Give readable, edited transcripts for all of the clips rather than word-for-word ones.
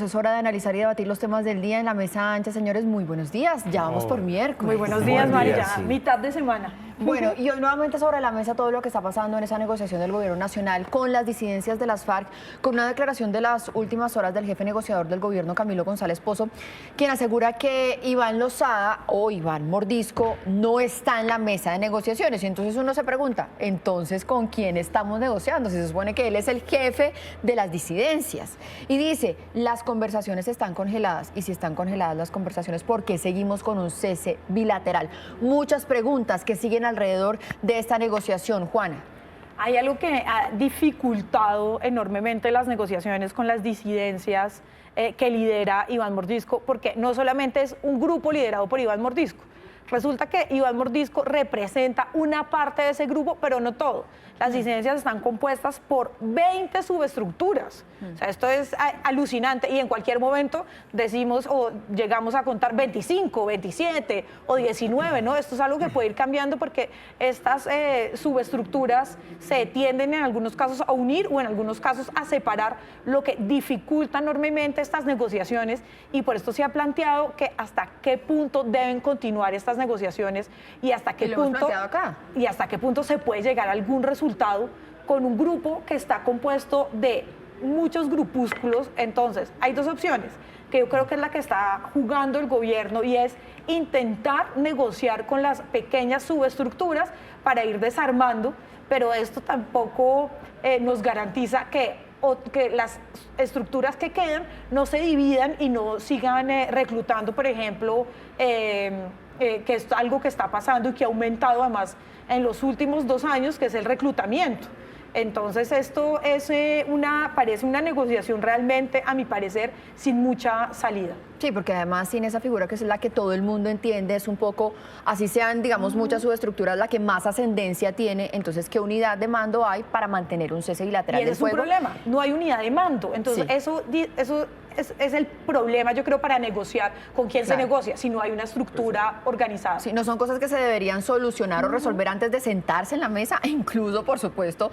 Es hora de analizar y debatir los temas del día en la mesa ancha. Señores, muy buenos días. Ya vamos por miércoles. Muy buenos días, María. sí. Mitad de semana. Bueno, y hoy nuevamente sobre la mesa todo lo que está pasando en esa negociación del gobierno nacional con las disidencias de las FARC, con una declaración de las últimas horas del jefe negociador del gobierno, Camilo González Pozo, quien asegura que Iván Lozada o Iván Mordisco no está en la mesa de negociaciones. Y entonces uno se pregunta, entonces, ¿con quién estamos negociando? Si se supone que él es el jefe de las disidencias. Y dice, las conversaciones están congeladas. Y si están congeladas las conversaciones, ¿por qué seguimos con un cese bilateral? Muchas preguntas que siguen alrededor de esta negociación, Juana. Hay algo que ha dificultado enormemente las negociaciones con las disidencias que lidera Iván Mordisco, porque no solamente es un grupo liderado por Iván Mordisco. Resulta que Iván Mordisco representa una parte de ese grupo, pero no todo. Las disidencias están compuestas por 20 subestructuras. O sea, esto es alucinante y en cualquier momento decimos o llegamos a contar 25, 27 o 19, ¿no? Esto es algo que puede ir cambiando porque estas subestructuras se tienden en algunos casos a unir o en algunos casos a separar, lo que dificulta enormemente estas negociaciones, y por esto se ha planteado que hasta qué punto deben continuar estas negociaciones y hasta qué punto se puede llegar a algún resultado con un grupo que está compuesto de muchos grupúsculos. Entonces, hay dos opciones, que yo creo que es la que está jugando el gobierno, y es intentar negociar con las pequeñas subestructuras para ir desarmando, pero esto tampoco nos garantiza que las estructuras que quedan no se dividan y no sigan reclutando, por ejemplo, que es algo que está pasando y que ha aumentado además en los últimos 2 años, que es el reclutamiento. Entonces esto es parece una negociación realmente, a mi parecer, sin mucha salida. Sí, porque además sin esa figura que es la que todo el mundo entiende, es un poco, así sean, digamos, muchas subestructuras, la que más ascendencia tiene. Entonces, ¿qué unidad de mando hay para mantener un cese bilateral del fuego? Y ese es un problema, no hay unidad de mando. Entonces, sí, eso es el problema, yo creo, para negociar. ¿Con quién se negocia? Si no hay una estructura organizada. Sí, no son cosas que se deberían solucionar o resolver antes de sentarse en la mesa, e incluso, por supuesto,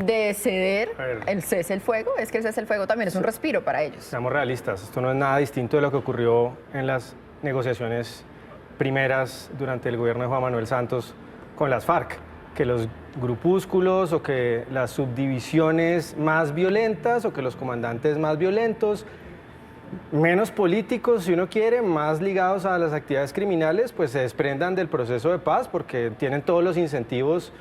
de ceder el cese del fuego. Es que el cese del fuego también es un respiro para ellos. Seamos realistas, esto no es nada distinto de lo que ocurrió en las negociaciones primeras durante el gobierno de Juan Manuel Santos con las FARC, que los grupúsculos o que las subdivisiones más violentas o que los comandantes más violentos, menos políticos si uno quiere, más ligados a las actividades criminales, pues se desprendan del proceso de paz porque tienen todos los incentivos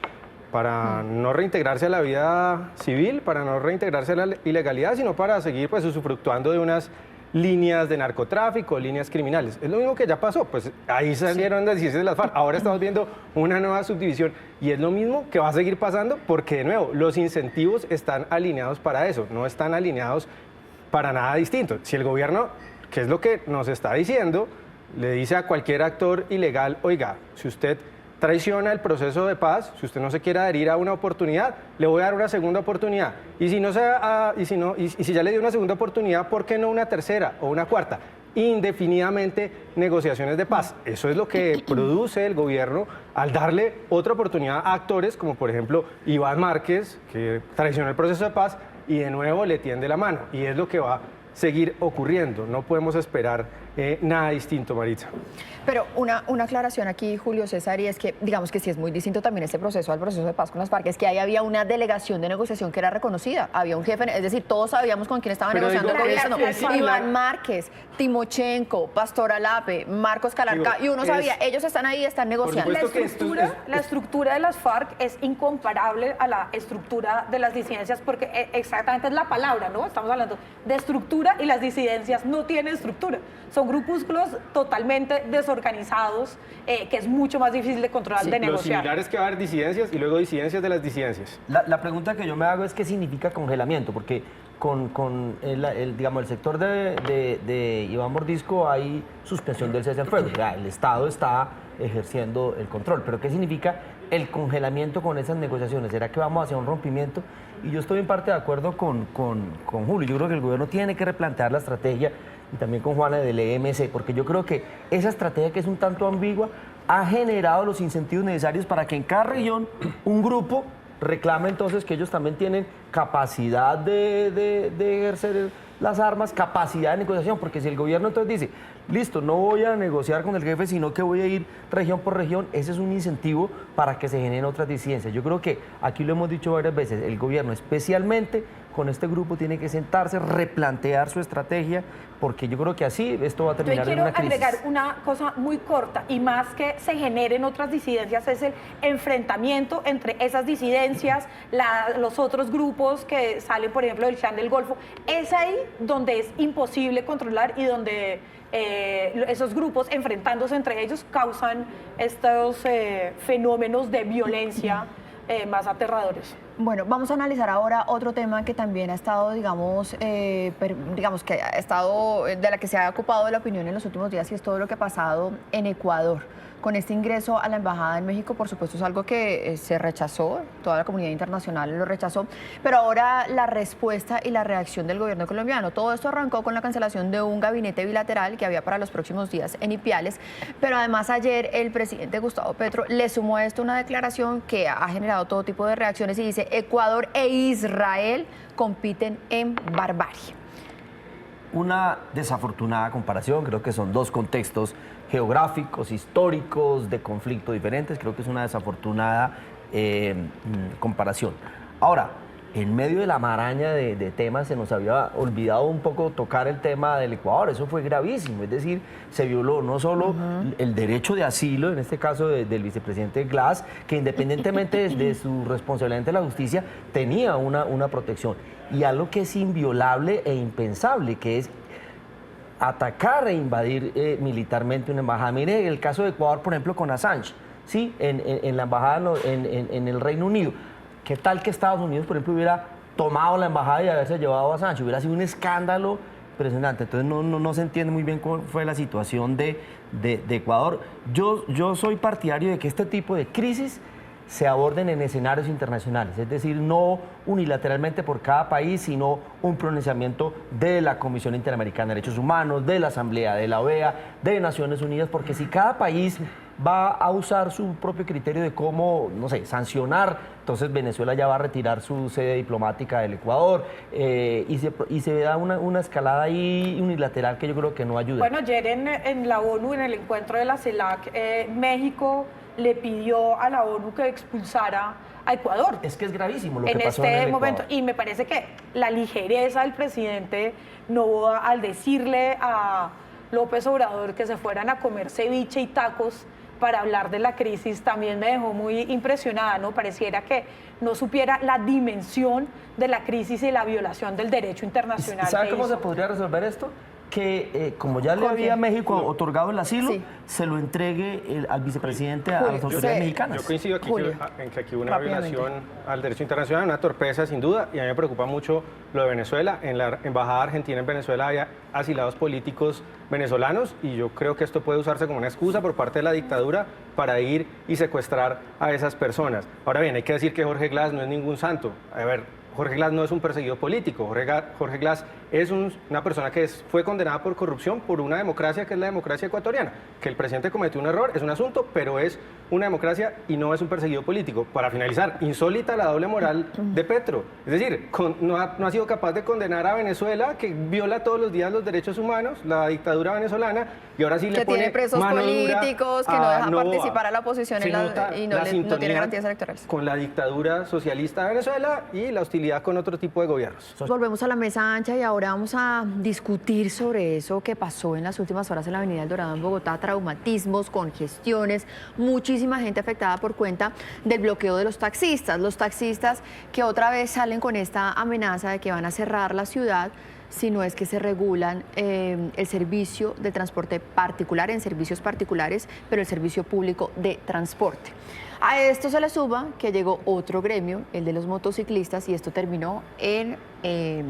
para no reintegrarse a la vida civil, para no reintegrarse a la ilegalidad, sino para seguir pues usufructuando de unas líneas de narcotráfico, líneas criminales. Es lo mismo que ya pasó, pues ahí salieron las disidencias de las FARC, ahora estamos viendo una nueva subdivisión y es lo mismo que va a seguir pasando porque, de nuevo, los incentivos están alineados para eso, no están alineados para nada distinto. Si el gobierno, que es lo que nos está diciendo, le dice a cualquier actor ilegal, oiga, si usted traiciona el proceso de paz, si usted no se quiere adherir a una oportunidad, le voy a dar una segunda oportunidad. Y si si ya le dio una segunda oportunidad, ¿por qué no una tercera o una cuarta? Indefinidamente negociaciones de paz. Eso es lo que produce el gobierno al darle otra oportunidad a actores como, por ejemplo, Iván Márquez, que traicionó el proceso de paz y de nuevo le tiende la mano. Y es lo que va a seguir ocurriendo. No podemos esperar nada distinto, Maritza. Pero una aclaración aquí, Julio César, y es que digamos que sí es muy distinto también este proceso al proceso de paz con las FARC, es que ahí había una delegación de negociación que era reconocida, había un jefe, es decir, todos sabíamos con quién estaba negociando el gobierno, Iván Márquez, Timochenko, Pastor Alape, Marcos Calarca, y uno sabía, ellos están ahí, están negociando. La estructura de las FARC es incomparable a la estructura de las disidencias, porque exactamente es la palabra, ¿no? Estamos hablando de estructura y las disidencias no tienen estructura. Son grupúsculos totalmente desorganizados, que es mucho más difícil de controlar, de negociar. Lo similar es que va a haber disidencias y luego disidencias de las disidencias. La pregunta que yo me hago es qué significa congelamiento, porque con digamos, el sector de Iván Mordisco hay suspensión del cese al fuego, o sea, el Estado está ejerciendo el control, pero ¿qué significa el congelamiento con esas negociaciones? ¿Será que vamos hacia un rompimiento? Y yo estoy en parte de acuerdo con Julio, yo creo que el gobierno tiene que replantear la estrategia, y también con Juana del EMC, porque yo creo que esa estrategia, que es un tanto ambigua, ha generado los incentivos necesarios para que en cada región un grupo reclame entonces que ellos también tienen capacidad de ejercer las armas, capacidad de negociación, porque si el gobierno entonces dice, listo, no voy a negociar con el jefe, sino que voy a ir región por región, ese es un incentivo para que se generen otras disidencias. Yo creo que aquí lo hemos dicho varias veces, el gobierno especialmente con este grupo tiene que sentarse, replantear su estrategia, porque yo creo que así esto va a terminar en una crisis. Yo quiero agregar una cosa muy corta, y más que se generen otras disidencias, es el enfrentamiento entre esas disidencias, los otros grupos que salen, por ejemplo, del Clan del Golfo. Es ahí donde es imposible controlar y donde esos grupos enfrentándose entre ellos causan estos fenómenos de violencia más aterradores. Bueno, vamos a analizar ahora otro tema que también ha estado, digamos que ha estado, de la que se ha ocupado la opinión en los últimos días, y es todo lo que ha pasado en Ecuador. Con este ingreso a la embajada en México, por supuesto, es algo que se rechazó, toda la comunidad internacional lo rechazó, pero ahora la respuesta y la reacción del gobierno colombiano. Todo esto arrancó con la cancelación de un gabinete bilateral que había para los próximos días en Ipiales, pero además ayer el presidente Gustavo Petro le sumó a esto una declaración que ha generado todo tipo de reacciones y dice: Ecuador e Israel compiten en barbarie. Una desafortunada comparación, creo que son dos contextos geográficos, históricos, de conflicto diferentes, creo que es una desafortunada comparación. Ahora, en medio de la maraña de temas se nos había olvidado un poco tocar el tema del Ecuador, eso fue gravísimo, es decir, se violó no solo el derecho de asilo, en este caso del vicepresidente Glass, que independientemente de su responsabilidad ante la justicia, tenía una protección, y algo que es inviolable e impensable, que es atacar e invadir militarmente una embajada. Mire el caso de Ecuador, por ejemplo, con Assange, ¿sí? en la embajada en el Reino Unido. ¿Qué tal que Estados Unidos, por ejemplo, hubiera tomado la embajada y haberse llevado a Assange? Hubiera sido un escándalo impresionante. Entonces no se entiende muy bien cómo fue la situación de Ecuador. Yo soy partidario de que este tipo de crisis se aborden en escenarios internacionales, es decir, no unilateralmente por cada país, sino un pronunciamiento de la Comisión Interamericana de Derechos Humanos, de la Asamblea, de la OEA, de Naciones Unidas, porque si cada país va a usar su propio criterio de cómo, no sé, sancionar, entonces Venezuela ya va a retirar su sede diplomática del Ecuador y se da una escalada ahí unilateral que yo creo que no ayuda. Bueno, ayer en la ONU, en el encuentro de la CELAC, México le pidió a la ONU que expulsara a Ecuador. Es que es gravísimo lo que pasó en en el este momento. Ecuador. Y me parece que la ligereza del presidente Noboa al decirle a López Obrador que se fueran a comer ceviche y tacos para hablar de la crisis también me dejó muy impresionada, ¿no? Pareciera que no supiera la dimensión de la crisis y la violación del derecho internacional. ¿Sabe cómo se podría resolver esto? Que como ya le había a México otorgado el asilo, se lo entregue al vicepresidente a las autoridades mexicanas. Yo coincido aquí en que aquí hubo una violación al derecho internacional, una torpeza sin duda, y a mí me preocupa mucho lo de Venezuela. En la Embajada Argentina en Venezuela hay asilados políticos venezolanos, y yo creo que esto puede usarse como una excusa por parte de la dictadura para ir y secuestrar a esas personas. Ahora bien, hay que decir que Jorge Glass no es ningún santo. A ver, Jorge Glass no es un perseguido político. Jorge Glass es una persona que fue condenada por corrupción por una democracia que es la democracia ecuatoriana. Que el presidente cometió un error es un asunto, pero es una democracia y no es un perseguido político. Para finalizar, insólita la doble moral de Petro. Es decir, no ha sido capaz de condenar a Venezuela, que viola todos los días los derechos humanos, la dictadura venezolana, y ahora sí le pone tiene presos mano políticos, que no deja participar a la oposición y no tiene garantías electorales. Con la dictadura socialista de Venezuela y la hostilidad con otro tipo de gobiernos. Volvemos a la mesa ancha y ahora vamos a discutir sobre eso que pasó en las últimas horas en la Avenida El Dorado en Bogotá: traumatismos, congestiones, muchísima gente afectada por cuenta del bloqueo de los taxistas que otra vez salen con esta amenaza de que van a cerrar la ciudad si no es que se regulan el servicio de transporte particular en servicios particulares, pero el servicio público de transporte. A esto se le suma que llegó otro gremio, el de los motociclistas, y esto terminó en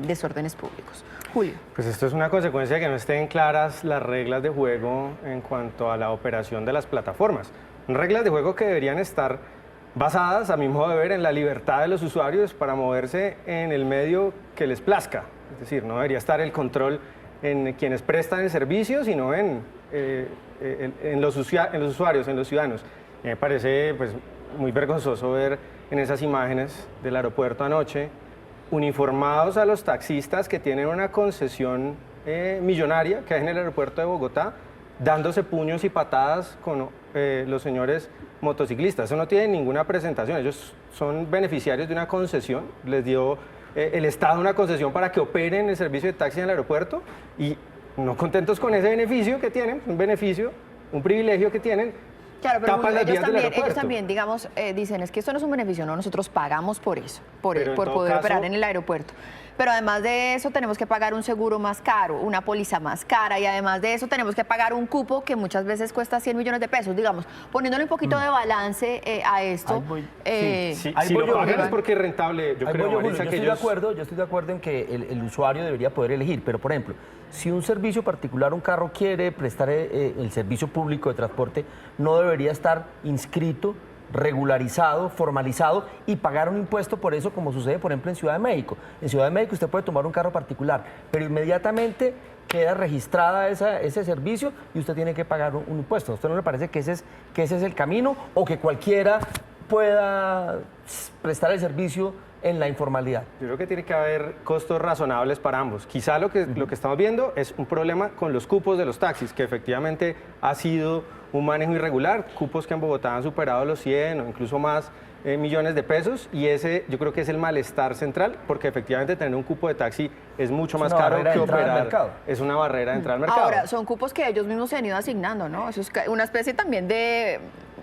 desórdenes públicos. Julio. Pues esto es una consecuencia de que no estén claras las reglas de juego en cuanto a la operación de las plataformas. Reglas de juego que deberían estar basadas, a mi modo de ver, en la libertad de los usuarios para moverse en el medio que les plazca. Es decir, no debería estar el control en quienes prestan el servicio, sino en los usuarios, en los ciudadanos. Y me parece pues, muy vergonzoso ver en esas imágenes del aeropuerto anoche uniformados a los taxistas que tienen una concesión millonaria que hay en el aeropuerto de Bogotá, dándose puños y patadas con los señores motociclistas. Eso no tiene ninguna presentación, ellos son beneficiarios de una concesión, les dio el Estado una concesión para que operen el servicio de taxi en el aeropuerto y no contentos con ese beneficio que tienen, un beneficio, un privilegio que tienen, Claro, pero tapan las vías del ellos aeropuerto. también, digamos, dicen, es que esto no es un beneficio, no, nosotros pagamos por eso, por Pero en todo poder caso- operar en el aeropuerto. Pero además de eso tenemos que pagar un seguro más caro, una póliza más cara y además de eso tenemos que pagar un cupo que muchas veces cuesta 100 millones de pesos, digamos, poniéndole un poquito de balance a esto. Ahí voy. Si, Ahí si voy lo yo, pagan Iván. es porque es rentable, yo Ahí creo, voy yo, Julio. Marisa, Yo que estoy de acuerdo en que el usuario debería poder elegir, pero por ejemplo, si un servicio particular, un carro quiere prestar el servicio público de transporte, no debería estar inscrito, regularizado, formalizado y pagar un impuesto por eso, como sucede, por ejemplo, en Ciudad de México. En Ciudad de México usted puede tomar un carro particular, pero inmediatamente queda registrada ese servicio y usted tiene que pagar un impuesto. ¿A usted no le parece que ese es el camino o que cualquiera pueda prestar el servicio en la informalidad? Yo creo que tiene que haber costos razonables para ambos. Quizá lo que estamos viendo es un problema con los cupos de los taxis, que efectivamente ha sido un manejo irregular, cupos que en Bogotá han superado los 100 o incluso más millones de pesos, y ese yo creo que es el malestar central, porque efectivamente tener un cupo de taxi es mucho más una caro barrera que de entrada al operar. mercado. Es una barrera de entrada al mercado. Ahora, son cupos que ellos mismos se han ido asignando, ¿no? Eso es una especie también de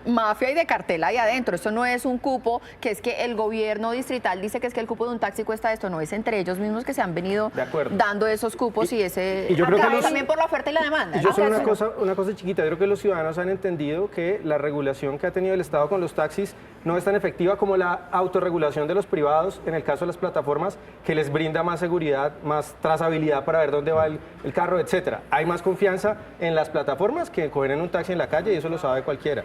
mafia y de cartel ahí adentro. Esto no es un cupo que es que el gobierno distrital dice que es que el cupo de un taxi cuesta esto, no, es entre ellos mismos que se han venido De acuerdo. dando esos cupos y ese... y yo creo que Acá los- también por la oferta y la demanda. Y yo ¿no? sé Que eso- una cosa chiquita, yo creo que los ciudadanos han entendido que la regulación que ha tenido el Estado con los taxis no es tan efectiva como la autorregulación de los privados, en el caso de las plataformas, que les brinda más seguridad, más trazabilidad para ver dónde va el carro, etcétera. Hay más confianza en las plataformas que coger en un taxi en la calle y eso lo sabe cualquiera.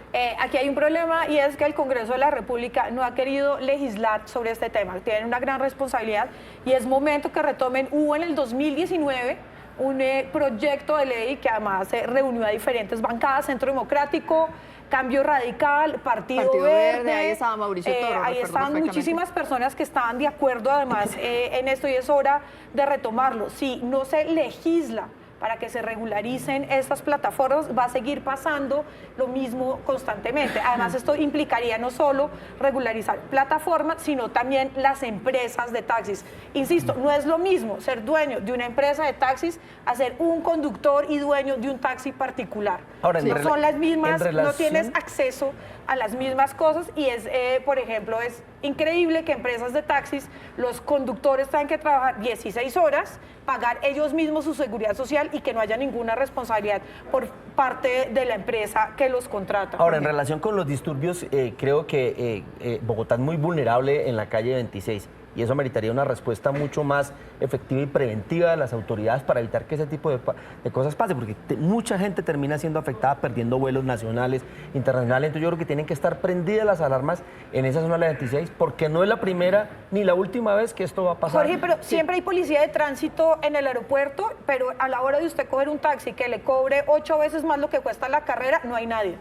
Aquí hay un problema y es que el Congreso de la República no ha querido legislar sobre este tema. Tienen una gran responsabilidad y es momento que retomen. Hubo en el 2019 un proyecto de ley que además reunió a diferentes bancadas, Centro Democrático, Cambio Radical, Partido Verde. Ahí estaba Mauricio Toro, Ahí recuerdo estaban perfectamente. muchísimas personas que estaban de acuerdo además en esto y es hora de retomarlo. Si no se legisla para que se regularicen estas plataformas, va a seguir pasando lo mismo constantemente. Además, esto implicaría no solo regularizar plataformas, sino también las empresas de taxis. Insisto, no es lo mismo ser dueño de una empresa de taxis a ser un conductor y dueño de un taxi particular. Ahora, en no rela- son las mismas, en no relación- tienes acceso a las mismas cosas y es, por ejemplo, es increíble que empresas de taxis, los conductores tengan que trabajar 16 horas, pagar ellos mismos su seguridad social y que no haya ninguna responsabilidad por parte de la empresa que los contrata. Ahora, en relación con los disturbios, creo que Bogotá es muy vulnerable en la calle 26 y eso meritaría una respuesta mucho más efectiva y preventiva de las autoridades para evitar que ese tipo de cosas pase, porque mucha gente termina siendo afectada perdiendo vuelos nacionales, internacionales. Entonces yo creo que tienen que estar prendidas las alarmas en esa zona de la 26 porque no es la primera ni la última vez que esto va a pasar. Jorge, pero siempre hay policía de tránsito en el aeropuerto, pero a la hora de usted coger un taxi que le cobre 8 veces más lo que cuesta la carrera, no hay nadie.